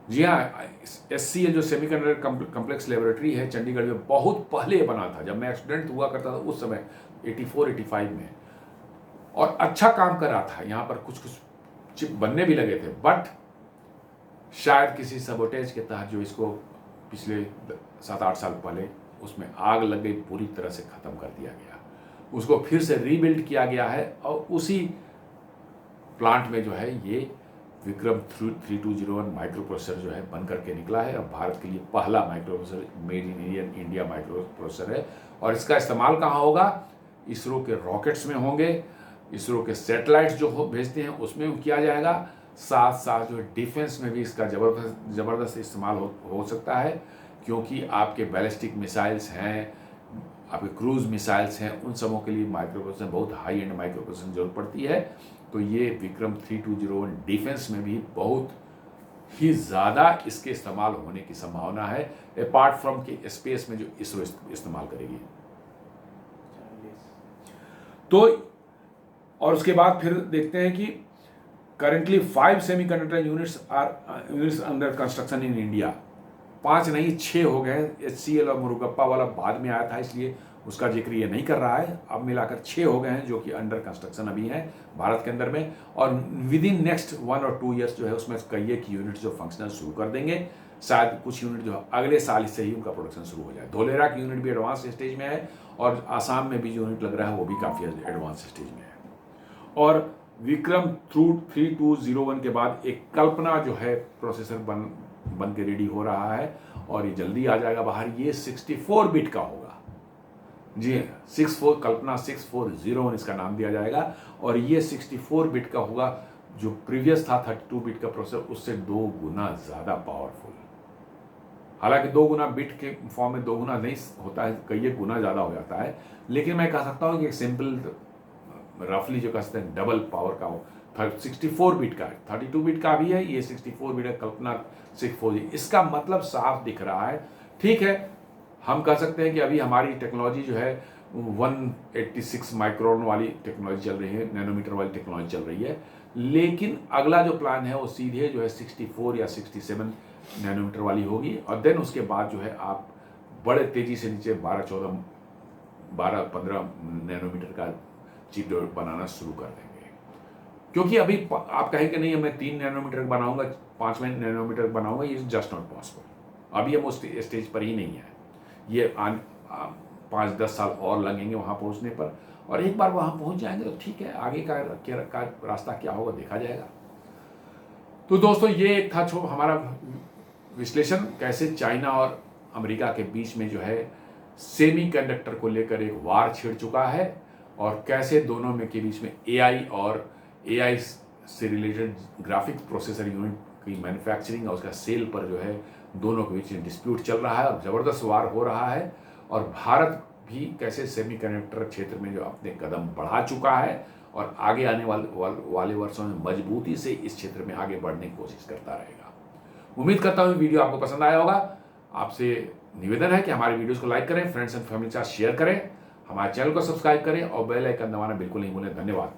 जी हाँ, SCL जो सेमीकंडक्टर कॉम्प्लेक्स लेबोरेटरी है चंडीगढ़ में बहुत पहले बना था, जब मैं स्टूडेंट हुआ करता था उस समय 84-85 में, और अच्छा काम कर रहा था। यहाँ पर कुछ चिप बनने भी लगे थे, बट शायद किसी सबोटेज के तहत जो इसको पिछले 7-8 साल पहले उसमें आग लग गई, पूरी तरह से ख़त्म कर दिया गया। उसको फिर से रीबिल्ड किया गया है, और उसी प्लांट में जो है ये विक्रम 3201 माइक्रो प्रोसेसर जो है बन करके निकला है, और भारत के लिए पहला micro processor made in India micro processor है। और इसका इस्तेमाल कहाँ होगा? इसरो के रॉकेट्स में होंगे, इसरो के सैटेलाइट्स जो भेजते हैं उसमें किया जाएगा, साथ साथ जो डिफेंस में भी इसका ज़बरदस्त इस्तेमाल हो सकता है, क्योंकि आपके बैलिस्टिक मिसाइल्स हैं, आपके क्रूज मिसाइल्स हैं, उन सबों के लिए माइक्रो प्रोसेसर, बहुत हाई एंड माइक्रो प्रोसेसर की जरूरत पड़ती है। तो ये विक्रम 3201 डिफेंस में भी बहुत ही ज़्यादा इसके इस्तेमाल होने की संभावना है, अपार्ट फ्रॉम कि स्पेस में जो इसरो इस्तेमाल करेगी। तो और उसके बाद फिर देखते हैं कि currently 5 semiconductor units under construction in India. 5 नहीं 6 हो गए। HCL और मुरुगप्पा वाला बाद में आया था, इसलिए उसका जिक्र ये नहीं कर रहा है। अब मिलाकर 6 हो गए हैं जो कि अंडर कंस्ट्रक्शन अभी हैं भारत के अंदर में, और विद इन नेक्स्ट 1 और 2 ईयर्स जो है उसमें कई एक यूनिट जो फंक्शनल शुरू कर देंगे। शायद कुछ यूनिट जो अगले साल से ही उनका प्रोडक्शन शुरू हो जाए। धोलेरा की यूनिट भी एडवांस स्टेज में है, और आसाम में भी जो यूनिट लग रहा है वो भी काफ़ी एडवांस स्टेज में है। और विक्रम 3201 के बाद एक कल्पना जो है प्रोसेसर बन के रेडी हो रहा है, और ये जल्दी आ जाएगा बाहर। ये 64 बिट का होगा जी, 64 कल्पना 6401 इसका नाम दिया जाएगा, और ये 64 बिट का होगा। जो प्रीवियस था 32 बिट का प्रोसेसर, उससे 2 गुना ज़्यादा पावरफुल। हालांकि 2 गुना बिट के फॉर्म में 2 गुना नहीं होता है, कई एक गुना ज़्यादा हो जाता है, लेकिन मैं कह सकता हूँ कि एक सिंपल रफली जो कह सकते हैं डबल पावर का हो। 64 बिट का है, 32 बिट का भी है, ये 64 बिट है कल्पना 64। इसका मतलब साफ दिख रहा है। ठीक है, हम कह सकते हैं कि अभी हमारी टेक्नोलॉजी जो है 186 माइक्रोन वाली टेक्नोलॉजी चल रही है, नैनोमीटर वाली टेक्नोलॉजी चल रही है, लेकिन अगला जो प्लान है वो सीधे जो है 64 या 67 नैनोमीटर वाली होगी, और देन उसके बाद जो है आप बड़े तेजी से नीचे 12-15 नैनोमीटर का चिप बनाना शुरू कर देंगे। क्योंकि अभी आप कहें कि नहीं मैं 3 नैनोमीटर बनाऊंगा, 5वें नैनोमीटर बनाऊंगा, ये जस्ट नॉट पॉसिबल। अभी हम उस स्टेज पर ही नहीं है। ये 5-10 साल और लगेंगे वहाँ पहुँचने पर, और एक बार वहाँ पहुँच जाएंगे तो ठीक है, आगे का रास्ता क्या होगा देखा जाएगा। तो दोस्तों ये एक था हमारा विश्लेषण, कैसे चाइना और अमेरिका के बीच में जो है सेमीकंडक्टर को लेकर एक वार छिड़ चुका है, और कैसे दोनों में के बीच में एआई और एआई से रिलेटेड ग्राफिक्स प्रोसेसर यूनिट की मैन्युफैक्चरिंग और उसका सेल पर जो है दोनों के बीच में डिस्प्यूट चल रहा है और ज़बरदस्त वार हो रहा है। और भारत भी कैसे सेमीकंडक्टर क्षेत्र में जो अपने कदम बढ़ा चुका है, और आगे आने वाले वर्षों में मजबूती से इस क्षेत्र में आगे बढ़ने की कोशिश करता रहेगा। उम्मीद करता हूँ वीडियो आपको पसंद आया होगा। आपसे निवेदन है कि हमारे वीडियोस को लाइक करें, फ्रेंड्स एंड फैमिली के साथ शेयर करें, हमारे चैनल को सब्सक्राइब करें, और बेल आइकन दबाना बिल्कुल नहीं भूलें। धन्यवाद।